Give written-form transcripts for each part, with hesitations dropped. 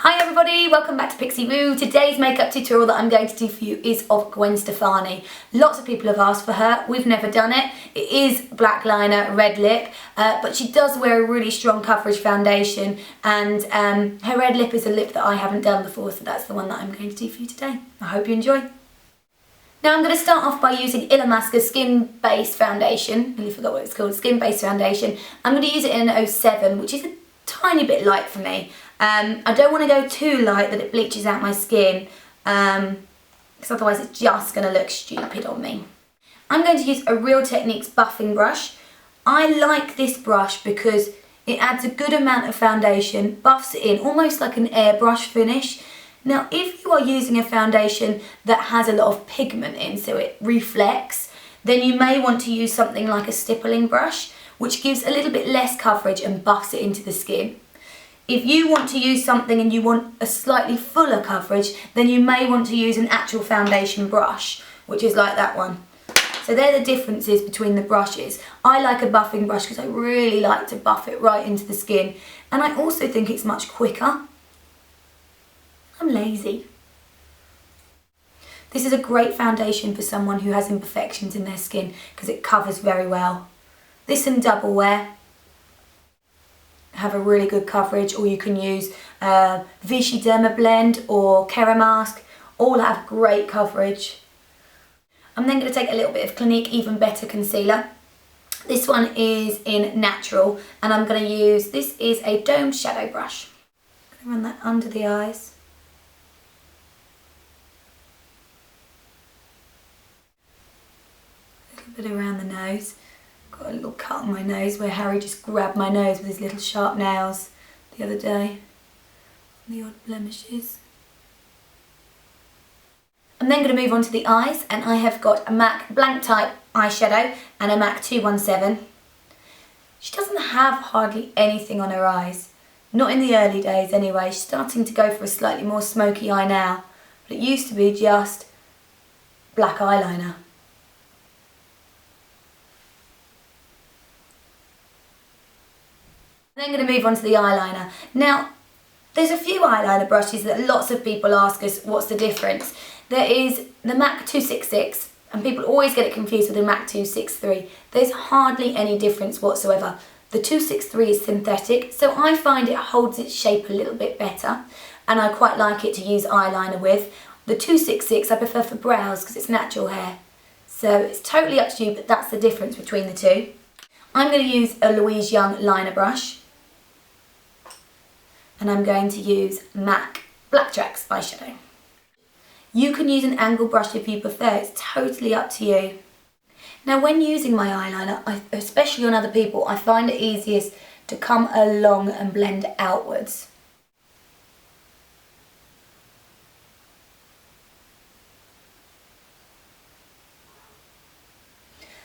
Hi everybody, welcome back to Pixie Woo. Today's makeup tutorial that I'm going to do for you is of Gwen Stefani. Lots of people have asked for her, we've never done it. It is black liner, red lip, but she does wear a really strong coverage foundation, and her red lip is a lip that I haven't done before, so that's the one that I'm going to do for you today. I hope you enjoy. Now I'm going to start off by using Illamasqua Skin Base Foundation. I really forgot what it's called, Skin Base Foundation. I'm going to use it in an 07, which is a tiny bit light for me. I don't want to go too light that it bleaches out my skin, because otherwise it's just going to look stupid on me. I'm going to use a Real Techniques buffing brush. I like this brush because it adds a good amount of foundation, buffs it in, almost like an airbrush finish. Now if you are using a foundation that has a lot of pigment in, so it reflects, then you may want to use something like a stippling brush, which gives a little bit less coverage and buffs it into the skin. If you want to use something and you want a slightly fuller coverage, then you may want to use an actual foundation brush, which is like that one. So they're the differences between the brushes. I like a buffing brush because I really like to buff it right into the skin, and I also think it's much quicker. I'm lazy. This is a great foundation for someone who has imperfections in their skin because it covers very well. This and Double Wear have a really good coverage, or you can use Vichy Derma Blend or Keramask, all have great coverage. I'm then going to take a little bit of Clinique Even Better Concealer. This one is in Natural, and I'm going to use, this is a domed shadow brush. I'm going to run that under the eyes. A little bit around the nose. Got a little cut on my nose where Harry just grabbed my nose with his little sharp nails the other day. The odd blemishes. I'm then going to move on to the eyes, and I have got a MAC Blanc type eyeshadow and a MAC 217. She doesn't have hardly anything on her eyes. Not in the early days anyway. She's starting to go for a slightly more smoky eye now. But it used to be just black eyeliner. I'm then going to move on to the eyeliner. Now, there's a few eyeliner brushes that lots of people ask us what's the difference. There is the MAC 266, and people always get it confused with the MAC 263. There's hardly any difference whatsoever. The 263 is synthetic, so I find it holds its shape a little bit better, and I quite like it to use eyeliner with. The 266 I prefer for brows because it's natural hair. So it's totally up to you, but that's the difference between the two. I'm going to use a Louise Young liner brush. And I'm going to use MAC Blacktracks eyeshadow. You can use an angle brush if you prefer, it's totally up to you. Now when using my eyeliner, especially on other people, I find it easiest to come along and blend outwards.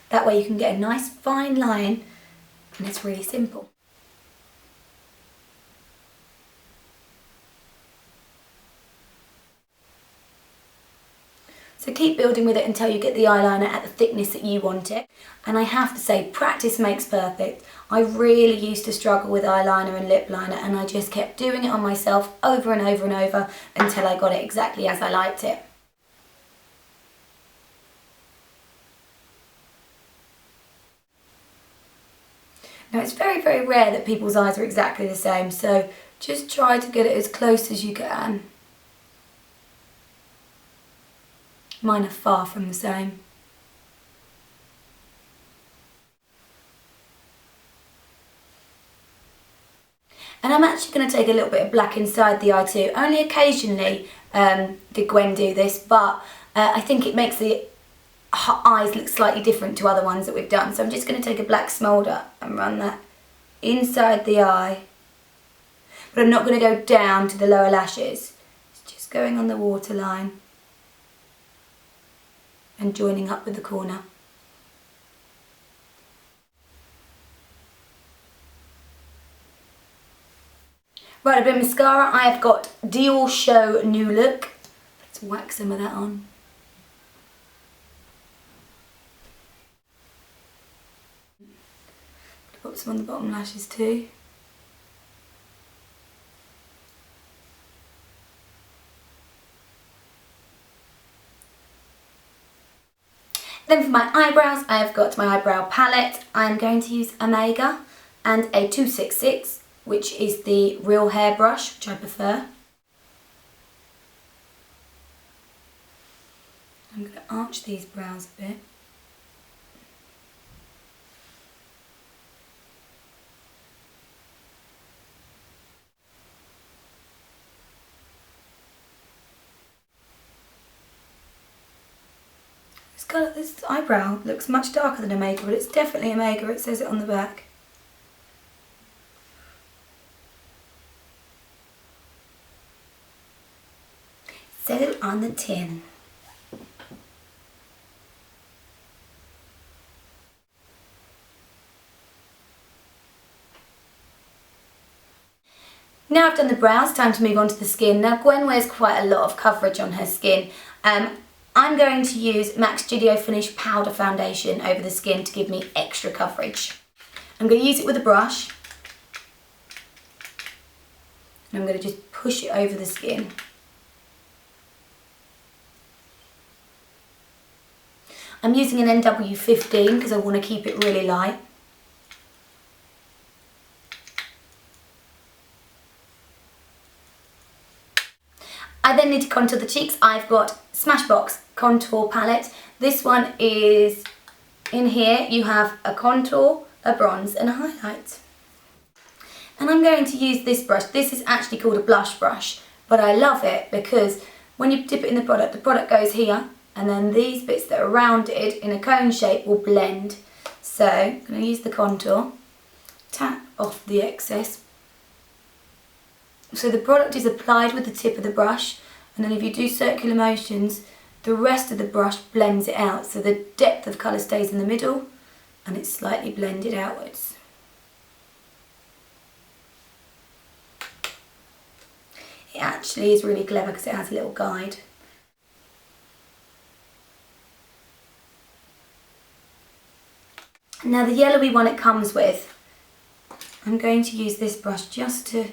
That way you can get a nice fine line, and it's really simple. So keep building with it until you get the eyeliner at the thickness that you want it. And I have to say, practice makes perfect. I really used to struggle with eyeliner and lip liner, and I just kept doing it on myself over and over and over until I got it exactly as I liked it. Now it's very, very rare that people's eyes are exactly the same, so just try to get it as close as you can. Mine are far from the same. And I'm actually going to take a little bit of black inside the eye too. Only occasionally did Gwen do this, but I think it makes the eyes look slightly different to other ones that we've done. So I'm just going to take a black smolder and run that inside the eye. But I'm not going to go down to the lower lashes. It's just going on the waterline and joining up with the corner. Right, a bit of mascara. I have got Dior Show New Look. Let's whack some of that on. Put some on the bottom lashes too. Then for my eyebrows, I've got my eyebrow palette. I'm going to use Omega and a 266, which is the real hair brush, which I prefer. I'm going to arch these brows a bit. This eyebrow looks much darker than Omega, but it's definitely Omega. It says it on the back. It says it on the tin. Now I've done the brows, time to move on to the skin. Now Gwen wears quite a lot of coverage on her skin. I'm going to use MAC Studio Finish Powder Foundation over the skin to give me extra coverage. I'm going to use it with a brush. And I'm going to just push it over the skin. I'm using an NW15 because I want to keep it really light. I then need to contour the cheeks. I've got Smashbox contour palette. This one is, in here you have a contour, a bronze and a highlight. And I'm going to use this brush. This is actually called a blush brush, but I love it because when you dip it in the product goes here, and then these bits that are rounded in a cone shape will blend. So I'm going to use the contour, tap off the excess. So the product is applied with the tip of the brush, and then if you do circular motions, the rest of the brush blends it out, so the depth of colour stays in the middle and it's slightly blended outwards. It actually is really clever because it has a little guide. Now the yellowy one it comes with, I'm going to use this brush just to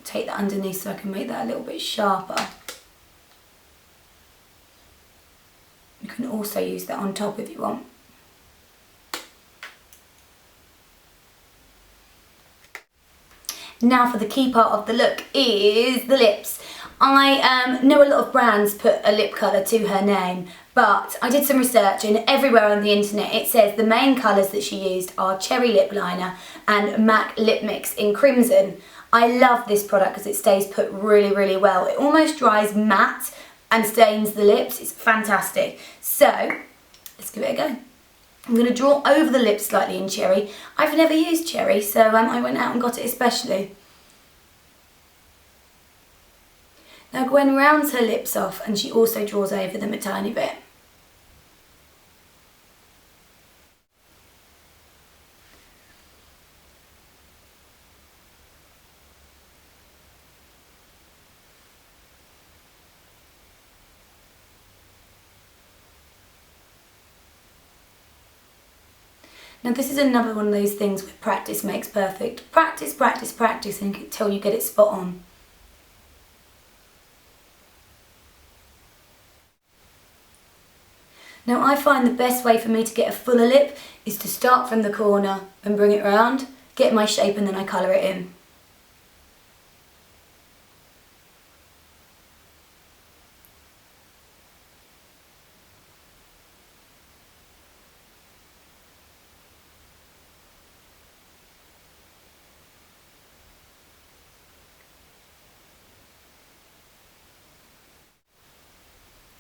take that underneath so I can make that a little bit sharper. You can also use that on top if you want. Now for the key part of the look is the lips. I know a lot of brands put a lip colour to her name, but I did some research and everywhere on the internet it says the main colours that she used are Cherry Lip Liner and MAC Lipmix in Crimson. I love this product because it stays put really, really well. It almost dries matte and stains the lips. It's fantastic. So, let's give it a go. I'm going to draw over the lips slightly in Cherry. I've never used Cherry, so I went out and got it especially. Now Gwen rounds her lips off and she also draws over them a tiny bit. Now this is another one of those things where practice makes perfect. Practice, practice, practice until you get it spot on. Now I find the best way for me to get a fuller lip is to start from the corner and bring it round, get my shape and then I colour it in.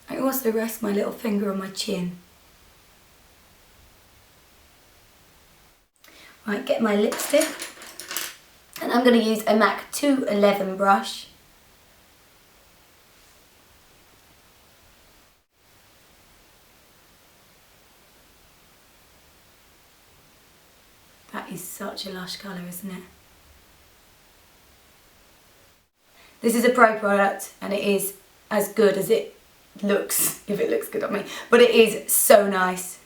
I also rest my little finger on my chin. Right, get my lipstick. And I'm going to use a MAC 211 brush. That is such a lush colour, isn't it? This is a pro product and it is as good as it looks, if it looks good on me, but it is so nice.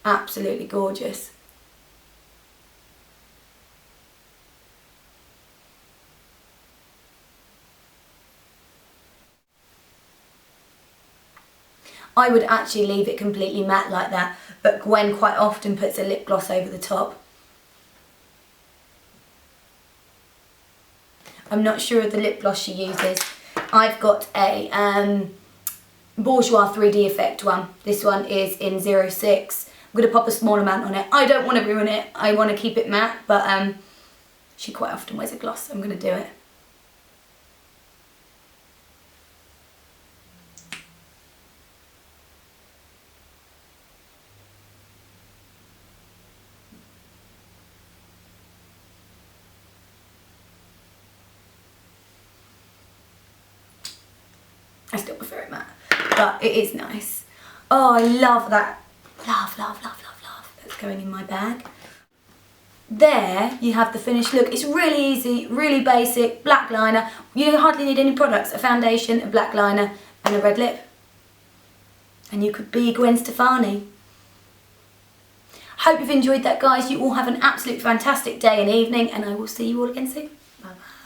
Absolutely gorgeous. I would actually leave it completely matte like that, but Gwen quite often puts a lip gloss over the top. I'm not sure of the lip gloss she uses. I've got a Bourjois 3D Effect one. This one is in 06. I'm going to pop a small amount on it. I don't want to ruin it. I want to keep it matte, but she quite often wears a gloss, so I'm going to do it. I still prefer it matte, but it is nice. Oh, I love that. Love, love, love, love, love. That's going in my bag. There you have the finished look. It's really easy, really basic, black liner. You hardly need any products, a foundation, a black liner and a red lip. And you could be Gwen Stefani. Hope you've enjoyed that, guys. You all have an absolute fantastic day and evening, and I will see you all again soon. Bye bye.